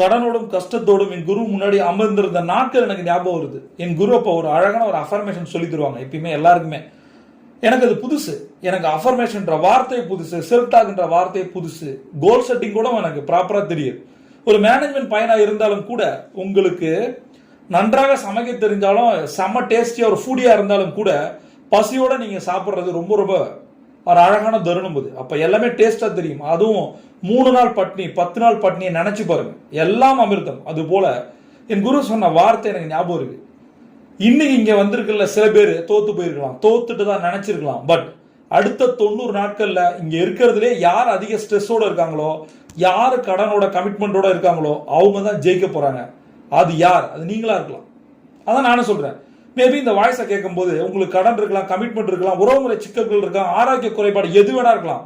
கடனோடும் கஷ்டத்தோடும் என் குரு முன்னாடி அமர்ந்திருந்த நாட்கள் எனக்கு ஞாபகம் வருது. என் குரு அப்போ ஒரு அழகான ஒரு அஃபர்மேஷன் சொல்லி தருவாங்க எப்பயுமே எல்லாருக்குமே. எனக்கு அது புதுசு. எனக்கு அஃபர்மேஷன்ற வார்த்தை புதுசு, செல்ஃப் டாக்ன்ற வார்த்தை புதுசு, கோல் செட்டிங் கூட எனக்கு ப்ராப்பரா தெரியும். ஒரு மேனேஜ்மெண்ட் பையனா இருந்தாலும் கூட உங்களுக்கு நன்றாக சமைக்க தெரிஞ்சாலும் செம்ம டேஸ்டியா ஒரு ஃபுடியா இருந்தாலும் கூட பசியோட நீங்க சாப்பிட்றது ரொம்ப ரொம்ப ஒரு அழகான தருணம் அது. அப்ப எல்லாமே டேஸ்டா தெரியும். அதுவும் 3 நாள் பட்னி 10 நாள் பட்னியை நினைச்சு பாருங்க, எல்லாம் அமிர்தம். அது போல என் குரு சொன்ன வார்த்தை எனக்கு ஞாபகம் இருக்கு. இன்னைக்கு இங்க வந்திருக்கல சில பேர் தோத்து போயிருக்கலாம், தோத்துட்டு தான் நினைச்சிருக்கலாம். பட் அடுத்த 90 நாட்கள்ல இங்க இருக்கிறதுலே யார் அதிக ஸ்ட்ரெஸ்ஸோட இருக்காங்களோ, யார் கடனோட கமிட்மெண்டோட இருக்காங்களோ அவங்க தான் ஜெயிக்க போறாங்க. அது யார்? அது நீங்களா இருக்கலாம். அதான் நானும் சொல்றேன். மேபி இந்த வாய்ஸை கேட்கும் போது உங்களுக்கு கடன் இருக்கலாம், கமிட்மெண்ட் இருக்கலாம், உறவுமுறை சிக்கல்கள் இருக்கலாம், ஆரோக்கிய குறைபாடு எது வேணா இருக்கலாம்.